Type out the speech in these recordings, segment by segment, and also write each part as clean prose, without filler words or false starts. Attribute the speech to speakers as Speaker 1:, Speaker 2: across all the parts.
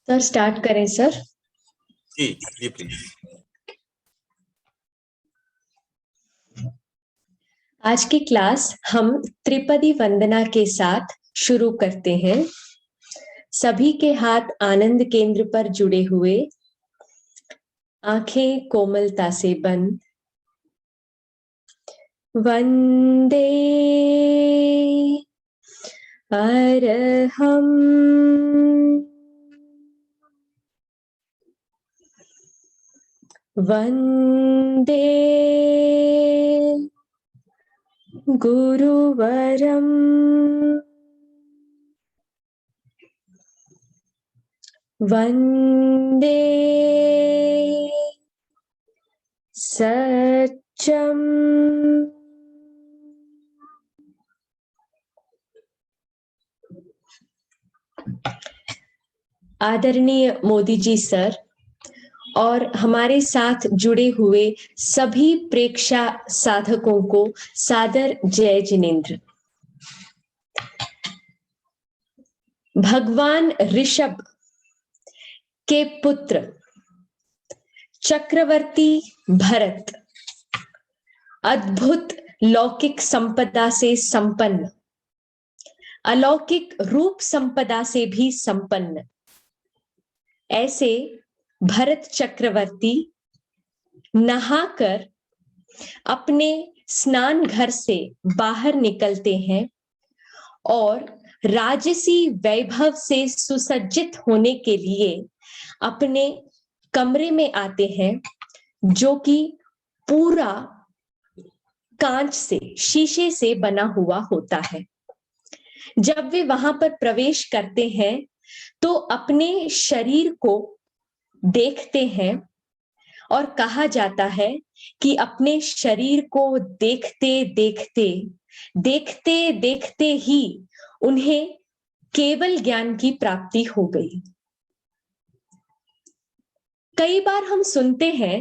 Speaker 1: Sir start करें sir.
Speaker 2: जी जी प्लीज।
Speaker 1: आज की क्लास हम त्रिपदी वंदना के साथ शुरू करते हैं। सभी के हाथ आनंद केंद्र पर जुड़े हुए, आंखें कोमलता से बंद। वंदे अरहम वंदे गुरुवरम वंदे सत्यम आदरणीय मोदी जी सर और हमारे साथ जुड़े हुए सभी प्रेक्षा साधकों को सादर जय जिनेन्द्र। भगवान ऋषभ के पुत्र चक्रवर्ती भरत अद्भुत लौकिक संपदा से संपन्न, अलौकिक रूप संपदा से भी संपन्न ऐसे भरत चक्रवर्ती नहाकर अपने स्नान घर से बाहर निकलते हैं और राजसी वैभव से सुसज्जित होने के लिए अपने कमरे में आते हैं, जो कि पूरा कांच से, शीशे से बना हुआ होता है। जब वे वहां पर प्रवेश करते हैं तो अपने शरीर को देखते हैं और कहा जाता है कि अपने शरीर को देखते देखते देखते देखते ही उन्हें केवल ज्ञान की प्राप्ति हो गई। कई बार हम सुनते हैं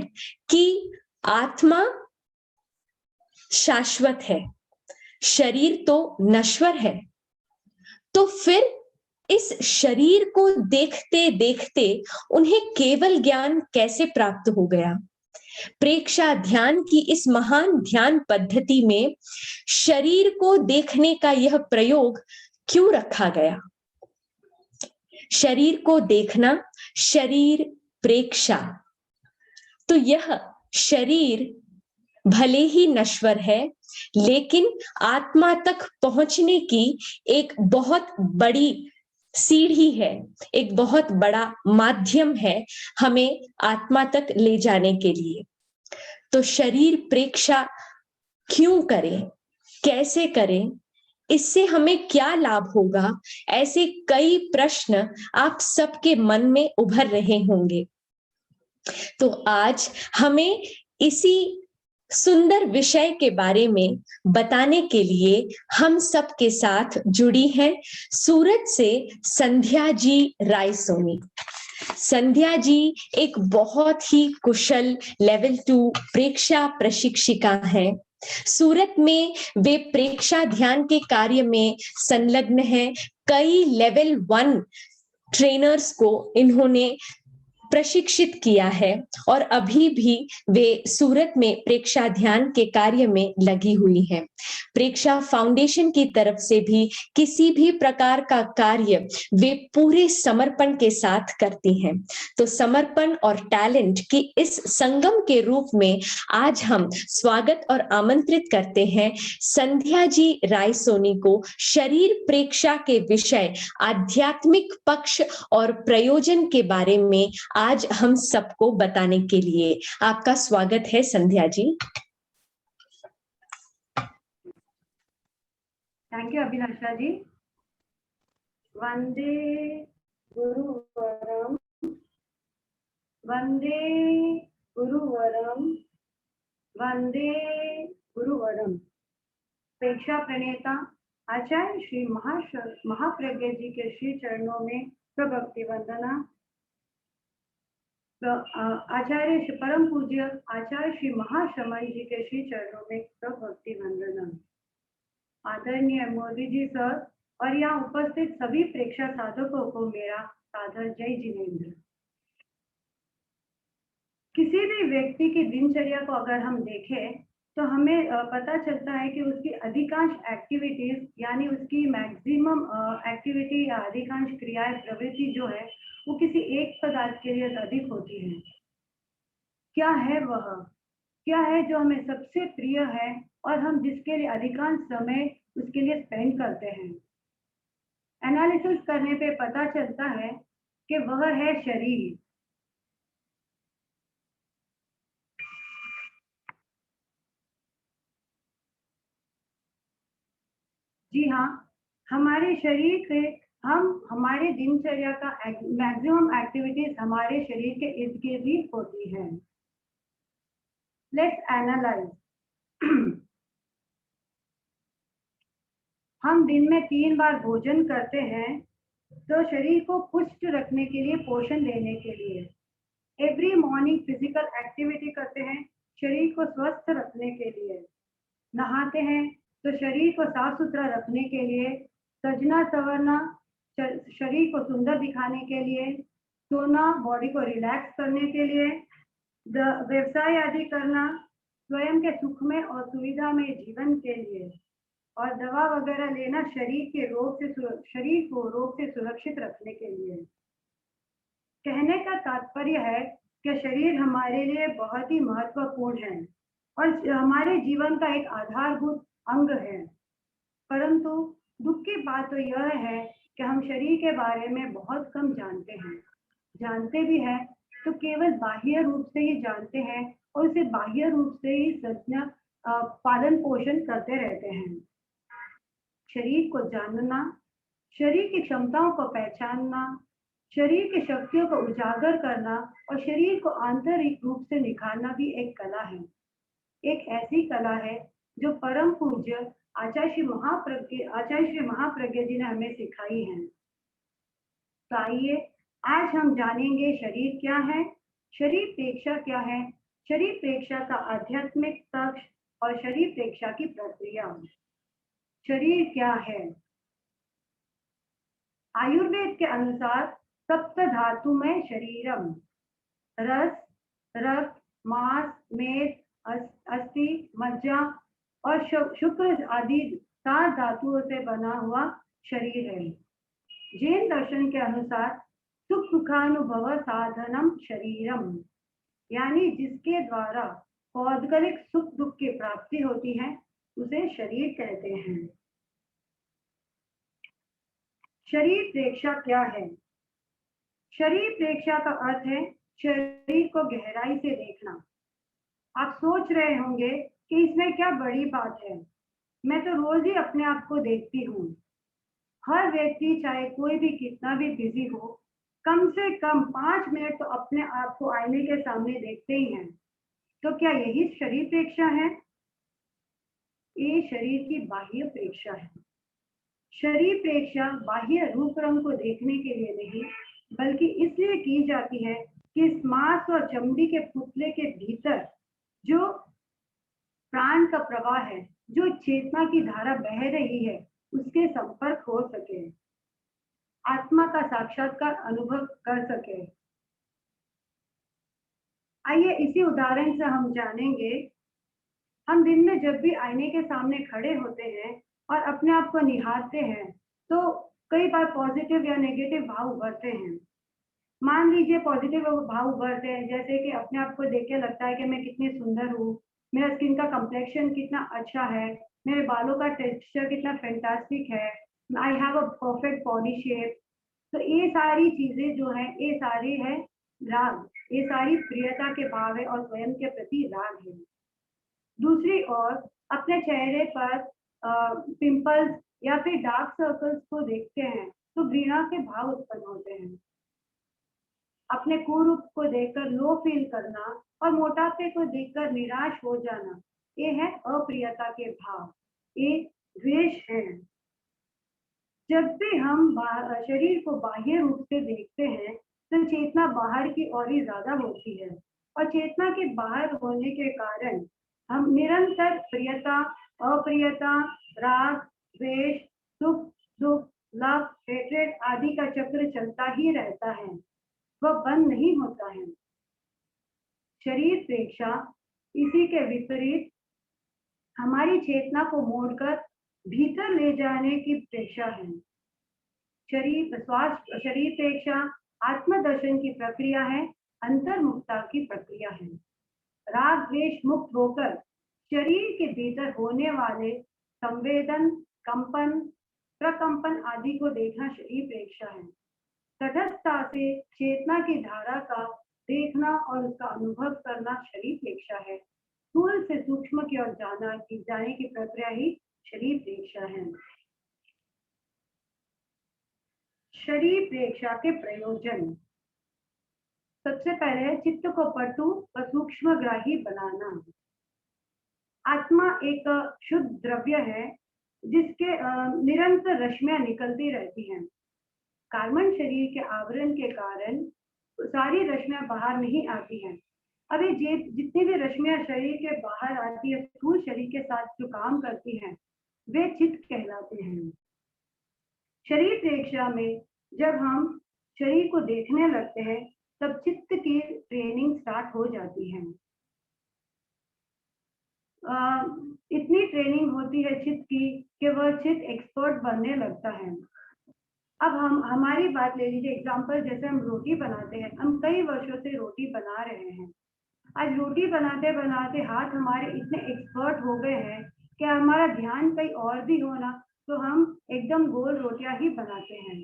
Speaker 1: कि आत्मा शाश्वत है, शरीर तो नश्वर है। तो फिर इस शरीर को देखते देखते उन्हें केवल ज्ञान कैसे प्राप्त हो गया? प्रेक्षा ध्यान की इस महान ध्यान पद्धति में शरीर को देखने का यह प्रयोग क्यों रखा गया? शरीर को देखना, शरीर प्रेक्षा। तो यह शरीर भले ही नश्वर है, लेकिन आत्मा तक पहुंचने की एक बहुत बड़ी सीढ़ी है, एक बहुत बड़ा माध्यम है हमें आत्मा तक ले जाने के लिए। तो शरीर प्रेक्षा क्यों करें, कैसे करें, इससे हमें क्या लाभ होगा, ऐसे कई प्रश्न आप सबके मन में उभर रहे होंगे। तो आज हमें इसी सुंदर विषय के बारे में बताने के लिए हम सब के साथ जुड़ी हैं सूरत से संध्या जी रायसोनी। संध्या जी एक बहुत ही कुशल लेवल 2 प्रेक्षा प्रशिक्षिका हैं। सूरत में वे प्रेक्षा ध्यान के कार्य में संलग्न हैं। कई लेवल 1 ट्रेनर्स को इन्होंने प्रशिक्षित किया है और अभी भी वे सूरत में प्रेक्षा ध्यान के कार्य में लगी हुई हैं। प्रेक्षा फाउंडेशन की तरफ से भी किसी भी प्रकार का कार्य वे पूरे समर्पण के साथ करती हैं। तो समर्पण और टैलेंट की इस संगम के रूप में आज हम स्वागत और आमंत्रित करते हैं संध्या जी रायसोनी को शरीर प्रेक्षा के विषय आध्यात्मिक पक्ष और प्रयोजन के बारे में आज हम सबको बताने के लिए। आपका स्वागत है संध्या जी।
Speaker 3: थैंक यू अभिलाषा जी। वंदे गुरुवरम, वंदे गुरुवरम, वंदे गुरुवरम। प्रेक्षा प्रणेता आचार्य श्री महाप्रज्ञ जी के श्री चरणों में प्रभक्ति वंदना। आचार्य श्री परम पूज्य आचार्य श्री महाश्रमण जी के श्री चरणों में प्रभक्ति वंदना। आदरणीय मोदी जी सर और यहाँ उपस्थित सभी प्रेक्षा साधकों को मेरा साधर जय जिनेन्द्र। किसी भी व्यक्ति की दिनचर्या को अगर हम देखें तो हमें पता चलता है कि उसकी अधिकांश एक्टिविटीज यानी उसकी मैक्सिमम एक्टिविटी या अधिकांश क्रियाएं प्रवृत्ति जो है वो किसी एक पदार्थ के लिए अधिक होती है। क्या है वह, क्या है जो हमें सबसे प्रिय है और हम जिसके लिए अधिकांश समय उसके लिए स्पेंड करते हैं। एनालिसिस करने पे पता चलता है कि वह है शरीर। जी हाँ, हमारे शरीर के हम हमारे दिनचर्या का मैक्सिमम एक्टिविटीज हमारे शरीर के इर्द गिर्द ही होती है। Let's analyse. हम दिन में 3 बार भोजन करते हैं तो शरीर को पुष्ट रखने के लिए, पोषण देने के लिए। एवरी मॉर्निंग फिजिकल एक्टिविटी करते हैं शरीर को स्वस्थ रखने के लिए। नहाते हैं तो शरीर को साफ सुथरा रखने के लिए, सजना संवरना शरीर को सुंदर दिखाने के लिए, सोना बॉडी को रिलैक्स करने के लिए, व्यवसाय आदि करना स्वयं के सुख में और सुविधा में जीवन के लिए, और दवा वगैरह लेना शरीर को रोग से सुरक्षित रखने के लिए। कहने का तात्पर्य है कि शरीर हमारे लिए बहुत ही महत्वपूर्ण है और हमारे जीवन का एक आधारभूत अंग है। परंतु दुख की बात तो यह है कि हम शरीर के बारे में बहुत कम जानते हैं। जानते भी हैं तो केवल बाह्य रूप से ही जानते हैं और उसे बाह्य रूप से ही पालन पोषण करते रहते हैं। शरीर को जानना, शरीर की क्षमताओं को पहचानना, शरीर की शक्तियों को उजागर करना और शरीर को आंतरिक रूप से निखारना भी एक कला है। एक ऐसी कला है जो परम पूज्य आचार्य श्री महाप्रज्ञ जी ने हमें सिखाई है। तो आइए आज हम जानेंगे शरीर क्या है, शरीर प्रेक्षा क्या है, शरीर प्रेक्षा का आध्यात्मिक पक्ष और शरीर प्रेक्षा की प्रक्रिया। शरीर क्या है? आयुर्वेद के अनुसार सप्त धातु में शरीरम, रस, रक्त, मांस, मेद, अस्थि, मज्जा और शुक्र आदि 7 धातुओं से बना हुआ शरीर है। जैन दर्शन के अनुसार सुख सुखानुभव साधनम शरीरम, यानी जिसके द्वारा पौद्गलिक सुख दुख की प्राप्ति होती है उसे शरीर कहते हैं। शरीर प्रेक्षा क्या है? शरीर प्रेक्षा का अर्थ है शरीर को गहराई से देखना। आप सोच रहे होंगे कि इसमें क्या बड़ी बात है, मैं तो रोज ही अपने आप को देखती हूँ। हर व्यक्ति चाहे कोई भी कितना भी बिजी हो, कम से कम 5 मिनट तो अपने आप को आईने के सामने देखते ही हैं। तो क्या यही शरीर प्रेक्षा है? ये शरीर की बाह्य प्रेक्षा है। शरीर प्रेक्षा बाह्य रूप रंग को देखने के लिए नहीं, बल्कि इसलिए की जाती है कि इस मांस और चमड़ी के पुतले के भीतर जो प्राण का प्रवाह है, जो चेतना की धारा बह रही है, उसके संपर्क हो सके, आत्मा का साक्षात्कार अनुभव कर सके। आइए इसी उदाहरण से हम जानेंगे। हम दिन में जब भी आईने के सामने खड़े होते हैं और अपने आप को निहारते हैं तो कई बार पॉजिटिव या नेगेटिव भाव उभरते हैं। मान लीजिए पॉजिटिव भाव उभरते हैं, जैसे कि अपने आप को देख के लगता है कि मैं कितनी सुंदर हूँ, मेरा स्किन का कम्प्लेक्शन कितना अच्छा है, मेरे बालों का टेक्सचर कितना फैंटास्टिक है, I have a perfect body shape. तो ये सारी चीजें जो है, ये सारी है राग, ये सारी प्रियता के भाव है और स्वयं के प्रति राग है। दूसरी ओर अपने चेहरे पर पिंपल्स या फिर डार्क सर्कल्स को देखते हैं तो घृणा के भाव उत्पन्न होते हैं। अपने कुरूप को देखकर लो फील करना और मोटापे को देखकर निराश हो जाना, ये है अप्रियता के भाव, ये द्वेष है। जब भी हम शरीर को बाह्य रूप से देखते हैं तो चेतना बाहर की ओर ही ज्यादा होती है और चेतना के बाहर होने के कारण हम निरंतर प्रियता, अप्रियता, राग, द्वेष, सुख, दुख, लव, हेट्रेड आदि का चक्र चलता ही रहता है, वह बंद नहीं होता है। शरीर प्रेक्षा इसी के विपरीत हमारी चेतना को मोड़कर भीतर ले जाने की प्रेक्षा है। शरीर प्रेक्षा आत्मदर्शन की प्रक्रिया है, अंतर्मुक्ता की प्रक्रिया है। राग द्वेष मुक्त होकर शरीर के भीतर होने वाले संवेदन, कंपन, प्रकंपन आदि को देखना शरीर प्रेक्षा है। तटस्थता से चेतना की धारा का देखना और उसका अनुभव करना शरीर प्रेक्षा है। स्थूल से सूक्ष्म की ओर जाने की प्रक्रिया ही शरीर प्रेक्षा है। शरीर प्रेक्षा के प्रयोजन। सबसे पहले चित्त को पटु व सूक्ष्मग्राही बनाना। आत्मा एक शुद्ध द्रव्य है जिसके निरंतर रश्मियां निकलती रहती हैं। कार्बन शरीर के आवरण के कारण सारी रश्मियां बाहर नहीं आती हैं। अभी जितनी भी रश्मियां शरीर के बाहर आती है, स्थूल शरीर के साथ जो काम करती हैं, वे चित्त कहलाते हैं। शरीर प्रेक्षा में जब हम शरीर को देखने लगते हैं, तब चित्त की ट्रेनिंग स्टार्ट हो जाती है। इतनी ट्रेनिंग होती है चित्त की कि वह चित्त एक्सपर्ट बनने लगता है। अब हमारी बात ले लीजिए, एग्जाम्पल जैसे हम रोटी बनाते हैं, हम कई वर्षों से रोटी बना रहे हैं। आज रोटी बनाते बनाते हाथ हमारे इतने एक्सपर्ट हो गए हैं कि हमारा ध्यान कहीं और भी होना तो हम एकदम गोल रोटियां ही बनाते हैं।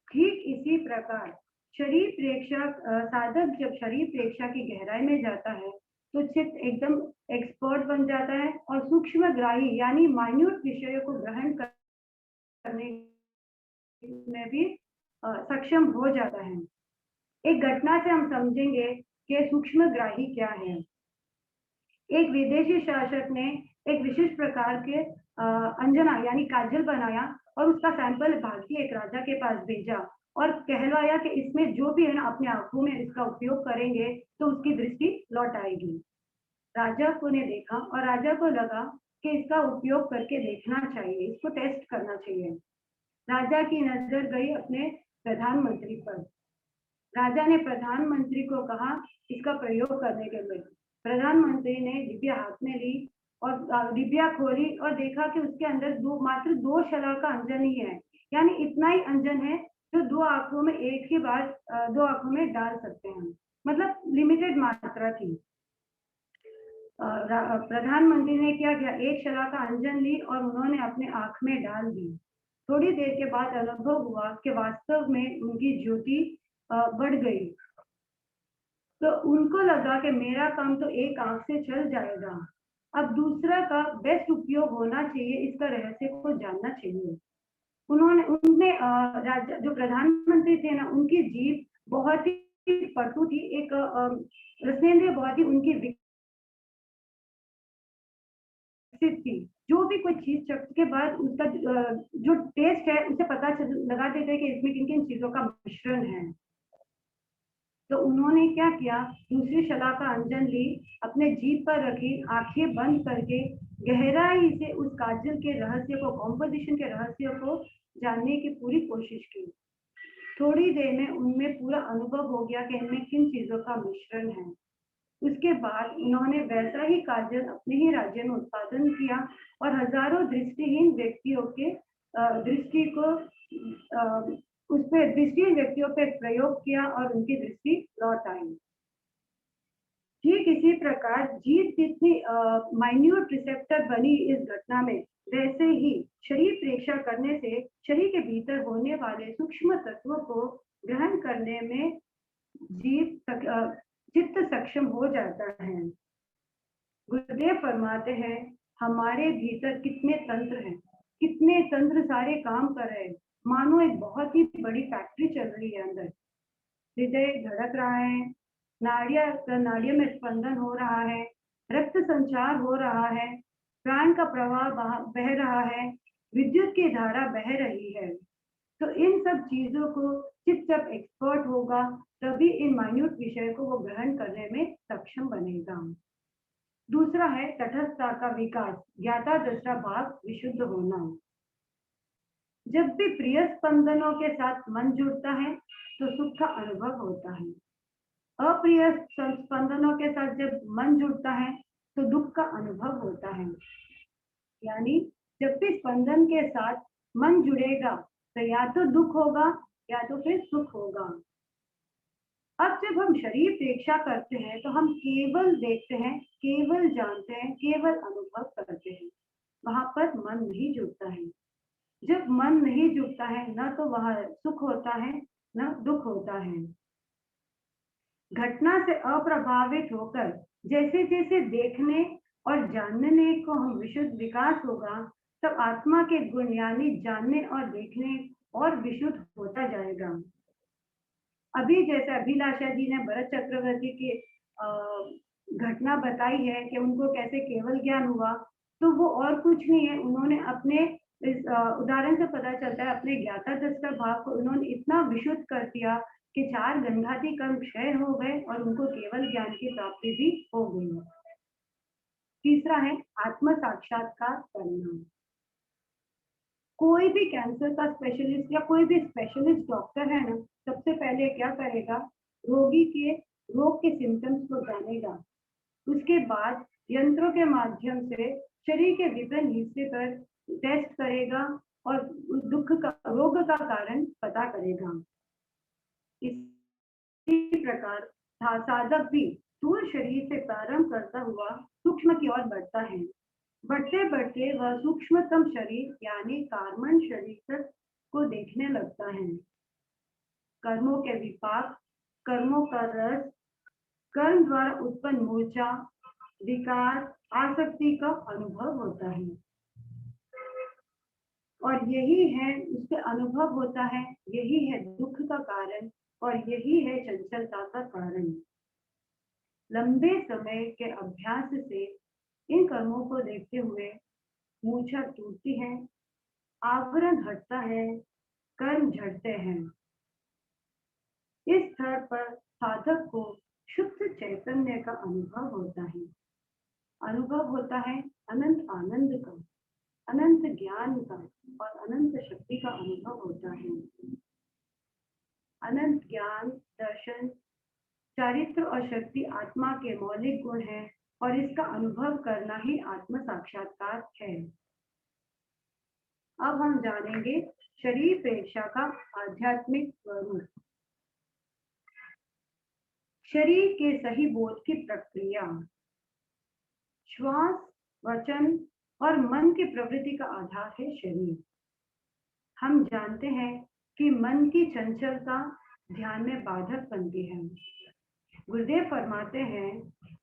Speaker 3: ठीक इसी प्रकार शरीर प्रेक्षा साधक जब शरीर प्रेक्षा की गहराई में जाता है तो चित्त एकदम एक्सपर्ट बन जाता है और सूक्ष्मग्राही यानी माइन्यूट विषयों को ग्रहण करने में भी सक्षम हो जाता है। एक घटना से हम समझेंगे कि सूक्ष्मग्राही क्या है। एक विदेशी शासक ने एक विशिष्ट प्रकार के अंजना यानी काजल बनाया और उसका सैंपल भारतीय एक राजा के पास भेजा और कहलवाया कि इसमें जो भी है ना, अपने आंखों में इसका उपयोग करेंगे तो उसकी दृष्टि लौट आएगी। राजा को ने देखा और राजा को लगा कि इसका उपयोग करके देखना चाहिए, इसको टेस्ट करना चाहिए। राजा की नजर गई अपने प्रधानमंत्री पर। राजा ने प्रधानमंत्री को कहा इसका प्रयोग करने के लिए। प्रधानमंत्री ने डिबिया हाथ में ली और डिबिया खोली और देखा कि उसके अंदर मात्र दो शला का अंजन ही है, यानी इतना ही अंजन है जो दो आंखों में एक ही बार दो आंखों में डाल सकते हैं, मतलब लिमिटेड मात्रा थी। प्रधानमंत्री ने क्या किया, एक शला का अंजन ली और उन्होंने अपने आंख में डाल दी। थोड़ी देर के बाद अनुभव हुआ कि वास्तव में उनकी ज्योति बढ़ गई। तो उनको लगा कि मेरा काम तो एक आंख से चल जाएगा, अब दूसरा का बेस्ट उपयोग होना चाहिए, इसका रहस्य को जानना चाहिए। उनने राजा जो प्रधानमंत्री थे ना, उनकी जीभ बहुत ही पटु थी, एक रसनेंद्रिय बहुत ही उनकी विकसित थी। जो भी कोई चीज चखने के बाद उसका जो टेस्ट है उसे पता लगा देते हैं कि इसमें किन किन चीजों का मिश्रण है। तो उन्होंने क्या किया, दूसरी शला का अंजन ली, अपने जीभ पर रखी, आंखें बंद करके गहराई से उस काजल के रहस्य को, कॉम्पोजिशन के रहस्य को जानने की पूरी कोशिश की। थोड़ी देर में उनमें पूरा अनुभव हो गया कि इनमें किन चीजों का मिश्रण है। उसके बाद उन्होंने वैसा ही काजल अपने ही राज्य में उत्पादन किया और हजारों दृष्टिहीन व्यक्तियों के दृष्टि को उस पर दृष्टिहीन व्यक्तियों पर प्रयोग किया और उनकी दृष्टि लौट आई। ठीक इसी प्रकार जीभ जितनी माइन्यूट रिसेप्टर बनी इस घटना में, वैसे ही शरीर प्रेक्षा करने से शरीर के भीतर होने वाले सूक्ष्म तत्वों को ग्रहण करने में चित्त सक्षम हो जाता है। गुरुदेव फरमाते हैं, हमारे भीतर कितने तंत्र हैं, कितने तंत्र सारे काम कर रहे हैं, मानो एक बहुत ही बड़ी फैक्ट्री चल रही है। अंदर हृदय धड़क रहा है, नाड़ियों में स्पंदन हो रहा है, रक्त संचार हो रहा है, प्राण का प्रवाह बह रहा है, विद्युत की धारा बह रही है। तो इन सब चीजों को चित्त जब एक्सपर्ट होगा तभी इन माइन्यूट विषय को वो ग्रहण करने में सक्षम बनेगा। दूसरा है तटस्थता का विकास, ज्ञाता दृष्टा भाव विशुद्ध होना। जब भी प्रिय स्पंदनों के साथ मन जुड़ता है तो सुख का अनुभव होता है। अप्रिय स्पंदनों के साथ जब मन जुड़ता है तो दुख का अनुभव होता है। यानी जब भी स्पंदन के साथ मन जुड़ेगा तो या तो दुख होगा या तो फिर सुख होगा। अब जब हम शरीर प्रेक्षा करते हैं तो हम केवल देखते हैं, केवल जानते हैं, केवल अनुभव करते हैं। वहां पर मन नहीं जुड़ता है। जब मन नहीं जुड़ता है न तो वह सुख होता है न दुख होता है। घटना से अप्रभावित होकर जैसे जैसे देखने और जानने को हम विशुद्ध विकास होगा, तब आत्मा के गुण यानी जानने और देखने और विशुद्ध होता जाएगा। अभी जैसे अभिलाषा जी ने भरत चक्रवर्ती की घटना बताई है कि उनको कैसे केवल ज्ञान हुआ, तो वो और कुछ नहीं है, उन्होंने अपने इस उदाहरण से पता चलता है अपने ज्ञाता दृष्टा भाव को उन्होंने इतना विशुद्ध कर दिया कि 4 गंधादि कर्म क्षय हो गए और उनको केवल ज्ञान की प्राप्ति भी हो गई। तीसरा है आत्म साक्षात्कार करना। कोई भी कैंसर का स्पेशलिस्ट या कोई भी स्पेशलिस्ट डॉक्टर है ना, सबसे पहले क्या करेगा, रोगी के रोग के सिम्टम्स को जानेगा। उसके बाद यंत्रों के माध्यम से शरीर के विभिन्न हिस्से पर टेस्ट करेगा और दुख का रोग का कारण पता करेगा। इसी प्रकार साधक भी स्थूल शरीर से प्रारंभ करता हुआ सूक्ष्म की ओर बढ़ता है। बढ़ते बढ़ते वह सूक्ष्मतम शरीर यानी कार्मण शरीर तक को देखने लगता है। कर्मों के विपाक, कर्मों का रस, कर्म द्वारा उत्पन्न मूर्छा, विकार, आसक्ति का अनुभव होता है और यही है उसके अनुभव होता है, यही है दुख का कारण और यही है चंचलता का कारण। लंबे समय के अभ्यास से इन कर्मों को देखते हुए मूर्छा टूटती है, आवरण हटता है, कर्म झड़ते हैं। इस स्तर पर साधक को शुद्ध चैतन्य का अनुभव होता है। अनुभव होता है अनंत आनंद का, अनंत ज्ञान का और अनंत शक्ति का अनुभव होता है। अनंत ज्ञान, दर्शन, चारित्र और शक्ति आत्मा के मौलिक गुण हैं और इसका अनुभव करना ही आत्म साक्षात्कार है। अब हम जानेंगे शरीर प्रेक्षा का आध्यात्मिक स्वरूप। शरीर के सही बोध की प्रक्रिया, श्वास, वचन और मन की प्रवृत्ति का आधार है शरीर। हम जानते हैं कि मन की चंचलता ध्यान में बाधक बनती है। गुरुदेव फरमाते हैं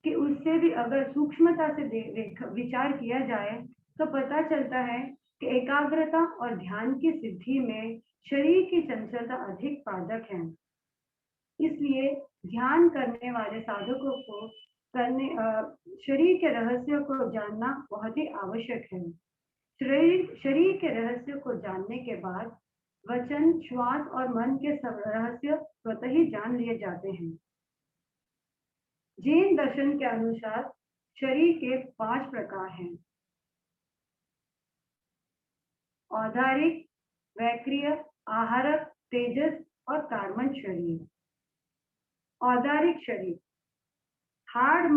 Speaker 3: कि उससे भी अगर सूक्ष्मता से विचार किया जाए तो पता चलता है कि एकाग्रता और ध्यान की सिद्धि में शरीर की चंचलता अधिक बाधक है। इसलिए ध्यान करने वाले साधकों को शरीर के रहस्य को जानना बहुत ही आवश्यक है। शरीर के रहस्य को जानने के बाद वचन, श्वास और मन के सब रहस्य स्वतः ही जान लिए जाते हैं। जैन दर्शन के अनुसार शरीर के 5 प्रकार हैं: औदारिक, वैक्रिय, आहारक, तेजस और कार्मण शरीर। औदारिक शरीर हार्ड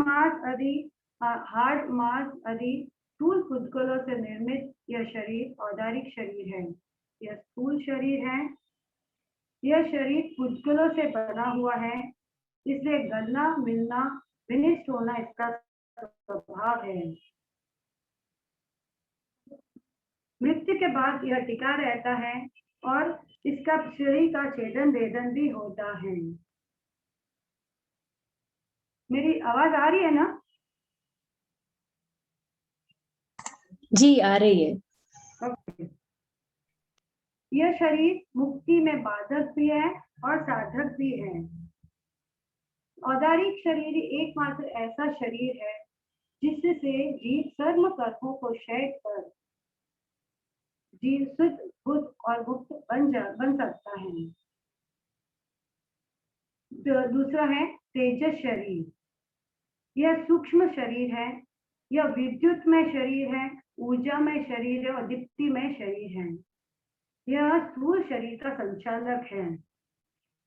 Speaker 3: मांस आदि स्थूल पुद्गलों से निर्मित यह शरीर औदारिक शरीर है। यह स्थूल शरीर है। यह शरीर पुद्गलों से बना हुआ है, इसलिए गलना, मिलना, विनिष्ट होना इसका स्वभाव है। मृत्यु के बाद यह टिका रहता है और इसका शरीर का छेदन भेदन भी होता है। मेरी आवाज आ रही है ना?
Speaker 1: जी आ रही है।
Speaker 3: ओके। यह शरीर मुक्ति में बाधक भी है और साधक भी है। औदारिक शरीर एकमात्र ऐसा शरीर है जिससे जीव सर्व कर्मों को क्षय कर जीव शुद्ध, बुद्ध और मुक्त बन सकता है। दूसरा है तेजस शरीर। यह सूक्ष्म शरीर है। यह विद्युत में शरीर है, ऊर्जा में शरीर है और दीप्ति में शरीर है। यह स्थूल शरीर का संचालक है।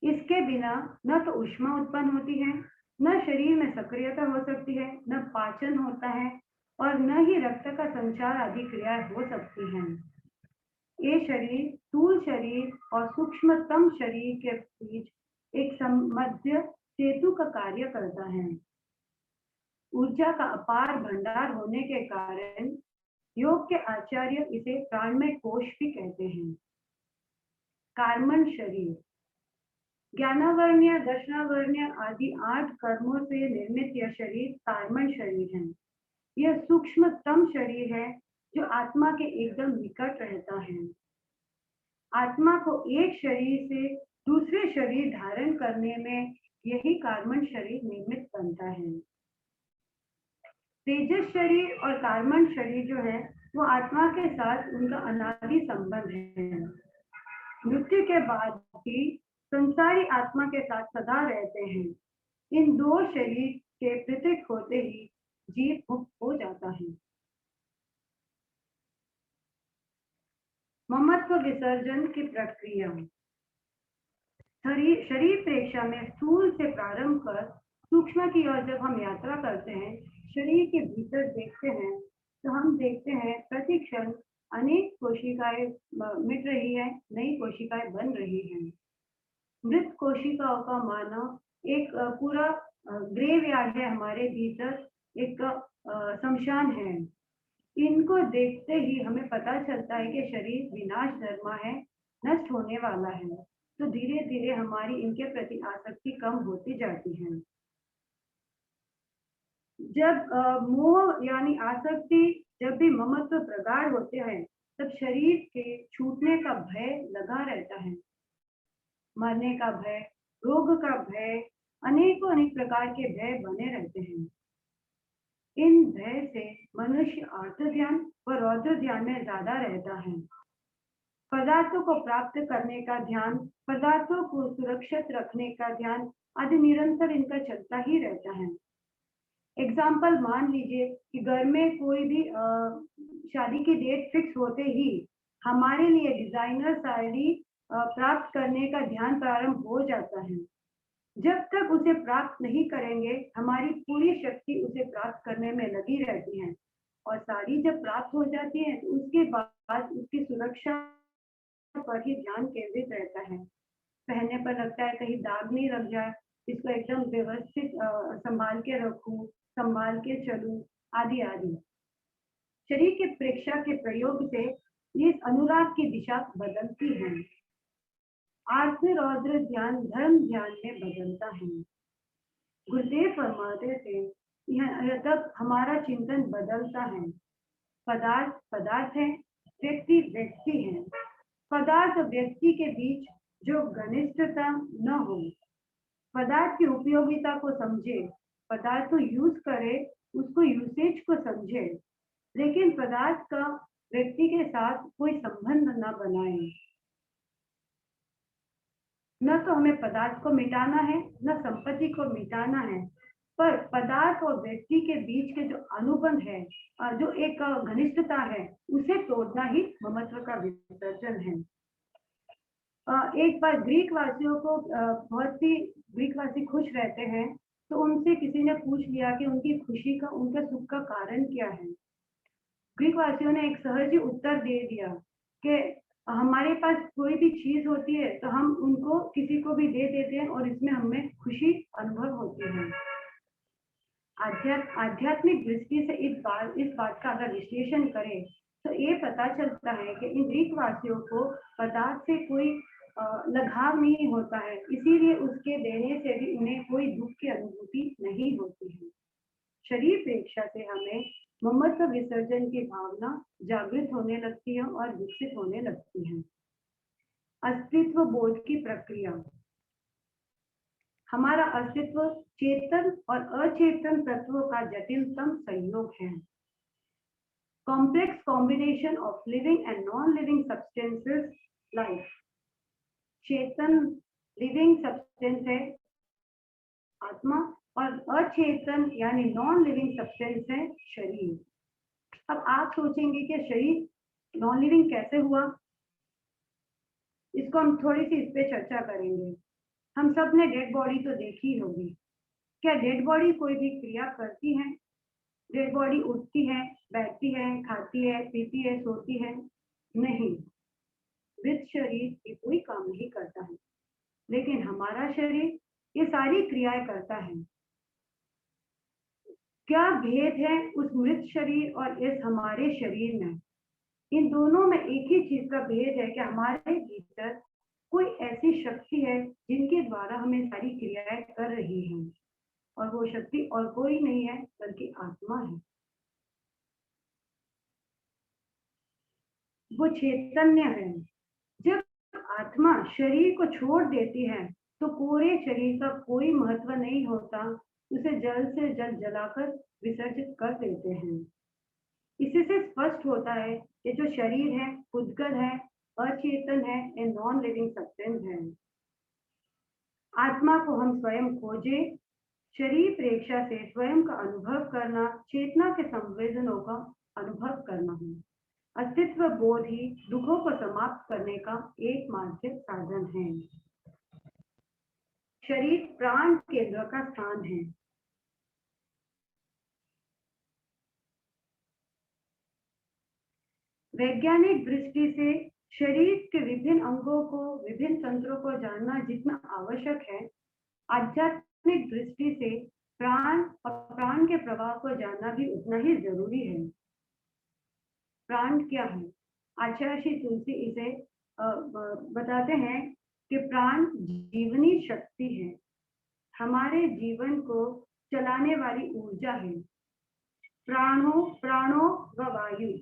Speaker 3: इसके बिना न तो ऊष्मा उत्पन्न होती है, न शरीर में सक्रियता हो सकती है, न पाचन होता है और न ही रक्त का संचार आदि क्रियाएं हो सकती हैं। ये शरीर स्थूल शरीर और सूक्ष्मतम शरीर के बीच एक मध्य सेतु का कार्य करता है। ऊर्जा का अपार भंडार होने के कारण योग के आचार्य इसे प्राणमय कोश भी कहते हैं। कार्मण शरीर ज्ञानावर्ण्य, दर्शनावर्ण्य आदि 8 कर्मों से निर्मित यह शरीर कार्मण शरीर है। यह सूक्ष्मतम शरीर है जो आत्मा के एकदम निकट रहता है। आत्मा को एक शरीर से दूसरे शरीर धारण करने में यही कार्मण शरीर निर्मित बनता है। तेजस शरीर और कार्मण शरीर जो है वो आत्मा के साथ उनका अनादि संबंध है। मृत्यु के बाद भी संसारी आत्मा के साथ सदा रहते हैं। इन दो शरीर के पृथक होते ही जीव मुक्त हो जाता है। ममत्व विसर्जन की प्रक्रिया शरीर प्रेक्षा में स्थूल से प्रारंभ कर सूक्ष्म की ओर जब हम यात्रा करते हैं, शरीर के भीतर देखते हैं तो हम देखते हैं प्रतिक्षण अनेक कोशिकाएं मिट रही है, नई कोशिकाएं बन रही हैं। मृत कोशिकाओं का मानव एक पूरा ग्रेवयार्ड है, हमारे भीतर एक शमशान है। इनको देखते ही हमें पता चलता है कि शरीर विनाश धर्मा है, नष्ट होने वाला है। तो धीरे धीरे हमारी इनके प्रति आसक्ति कम होती जाती है। जब मोह यानी आसक्ति, जब भी ममत्व प्रगाढ़ होते हैं तब शरीर के छूटने का भय लगा रहता है। मरने का भय, रोग का भय, अनेकों अनेक प्रकार के भय बने रहते हैं। इन भय से मनुष्य आर्त ध्यान व रौद्र ध्यान में ज्यादा रहता है। पदार्थों को प्राप्त करने का ध्यान, पदार्थों को सुरक्षित रखने का ध्यान आदि निरंतर इनका चलता ही रहता है। एग्जाम्पल मान लीजिए कि घर में कोई भी शादी की डेट फिक्स होते ही हमारे लिए डिजाइनर साड़ी प्राप्त करने का ध्यान प्रारंभ हो जाता है। जब तक उसे प्राप्त नहीं करेंगे, हमारी पूरी शक्ति उसे प्राप्त करने में लगी रहती है और साड़ी जब प्राप्त हो जाती है तो उसके बाद उसकी सुरक्षा पर ही ध्यान केंद्रित रहता है। पहनने पर लगता है कहीं दाग नहीं लग जाए, इसको एकदम व्यवस्थित संभाल के रखूं, संभाल के चलूं, आदि आदि। शरीर के प्रेक्षा के प्रयोग से इस अनुराग की दिशा बदलती है। आर्थ रौद्र ध्यान धर्म ध्यान में बदलता है। गुरुदेव फरमाते थे तब हमारा चिंतन बदलता है। पदार्थ पदार्थ है, व्यक्ति व्यक्ति है। पदार्थ और व्यक्ति के बीच जो घनिष्ठता न हो, पदार्थ की उपयोगिता को समझे, पदार्थ को यूज करे, उसको यूसेज को समझे, लेकिन पदार्थ का व्यक्ति के साथ कोई संबंध न बनाए। न तो हमें पदार्थ को मिटाना है, न संपत्ति को मिटाना है, पर पदार्थ और व्यक्ति के बीच के जो अनुबंध है, जो एक घनिष्ठता है, उसे तोड़ना ही ममत्व का विसर्जन है। एक बार ग्रीक वासियों को बहुत ही ग्रीक वासी खुश रहते हैं, तो उनसे किसी ने पूछ लिया कि उनकी खुशी का, उनके सुख का कारण क्या है। ग्रीक वासियों ने एक सहज उत्तर दे दिया कि हमारे पास कोई भी चीज होती है तो हम उनको किसी को भी दे देते हैं और इसमें हमें खुशी अनुभव होती है। आध्यात्मिक दृष्टि से इस बात का अगर विश्लेषण करें तो ये पता चलता है कि इन ग्रीक वासियों को पदार्थ से कोई लगाव नहीं होता है, इसीलिए उसके देने से भी उन्हें कोई दुख की अनुभूति नहीं होती है। शरीर प्रेक्षा से हमें ममत्व विसर्जन की भावना जागृत होने लगती है और विकसित होने लगती है। अस्तित्व बोध की प्रक्रिया। हमारा अस्तित्व चेतन और अचेतन तत्वों का जटिलतम संयोग है। Complex combination of living and non living substances life. Chetan living substance है आत्मा और अचेतन यानी नॉन लिविंग सब्सटेंस है शरीर। अब आप सोचेंगे कि शरीर नॉन लिविंग कैसे हुआ? इसको हम थोड़ी सी इस पे चर्चा करेंगे। हम सब ने डेड बॉडी तो देखी होगी। क्या डेड बॉडी कोई भी क्रिया करती है? डेड बॉडी उठती है, बैठती है, खाती है, पीती है, सोती है? नहीं, मृत शरीर ये कोई काम नहीं करता है, लेकिन हमारा शरीर ये सारी क्रियाएं करता है। क्या भेद है उस मृत शरीर और इस हमारे शरीर में? इन दोनों में एक ही चीज का भेद है कि हमारे भीतर कोई ऐसी शक्ति है जिनके द्वारा हमें सारी क्रियाएं कर रही हैं, और वो शक्ति और कोई नहीं है बल्कि आत्मा है। वो चैतन्य है। जब आत्मा शरीर को छोड़ देती है तो पूरे शरीर का कोई महत्व नहीं होता, उसे जल्द से जल्द जलाकर विसर्जित कर देते हैं। इसी से स्पष्ट होता है कि जो शरीर है उद्गत है, अचेतन है, ए नॉन लिविंग सब्सटेंस है। आत्मा को हम स्वयं खोजे। शरीर प्रेक्षा से स्वयं का अनुभव करना, चेतना के संवेदनों का अनुभव करना है। अस्तित्व बोध ही दुखों को समाप्त करने का एकमात्र साधन है। शरीर प्राण केंद्र का स्थान है। वैज्ञानिक दृष्टि से शरीर के विभिन्न अंगों को, विभिन्न तंत्रों को जानना जितना आवश्यक है, आध्यात्मिक दृष्टि से प्राण और प्राण के प्रवाह को जानना भी उतना ही जरूरी है। प्राण क्या है? आचार्य श्री तुलसी इसे बताते हैं कि प्राण जीवनी शक्ति है, हमारे जीवन को चलाने वाली ऊर्जा है। प्राणों व वायु,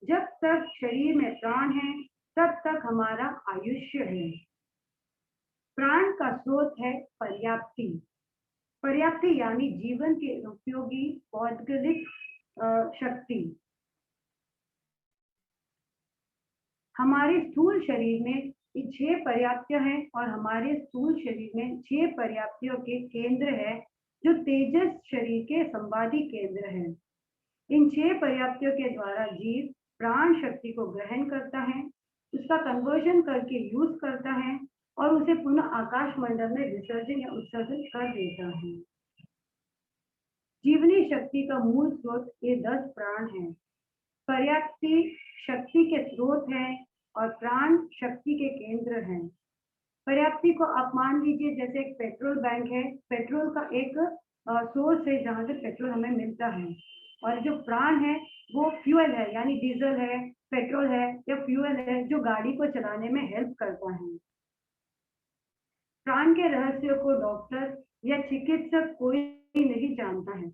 Speaker 3: जब तक शरीर में प्राण है तब तक हमारा आयुष्य है। प्राण का स्रोत है पर्याप्ति। पर्याप्ति यानी जीवन के उपयोगी भौतिक शक्ति। हमारे स्थूल शरीर में 6 पर्याप्तियां हैं और हमारे स्थूल शरीर में 6 पर्याप्तियों के केंद्र है, जो तेजस शरीर के संवादी केंद्र है। इन 6 पर्याप्तियों के द्वारा जीव प्राण शक्ति को ग्रहण करता है, उसका कन्वर्जन करके यूज करता है और उसे पुनः आकाश मंडल में विसर्जन या उत्सर्जन कर देता है। जीवनी शक्ति का मूल स्रोत ये 10 प्राण है। पर्याप्ति शक्ति के स्रोत है और प्राण शक्ति के केंद्र हैं। पर्याप्ति को आप मान लीजिए जैसे एक पेट्रोल बैंक है, पेट्रोल का एक सोर्स है जहां से पेट्रोल हमें मिलता है, और जो प्राण है वो फ्यूल है, यानी डीजल है, पेट्रोल है या फ्यूल है जो गाड़ी को चलाने में हेल्प करता है। प्राण के रहस्य को डॉक्टर या चिकित्सक कोई नहीं जानता है।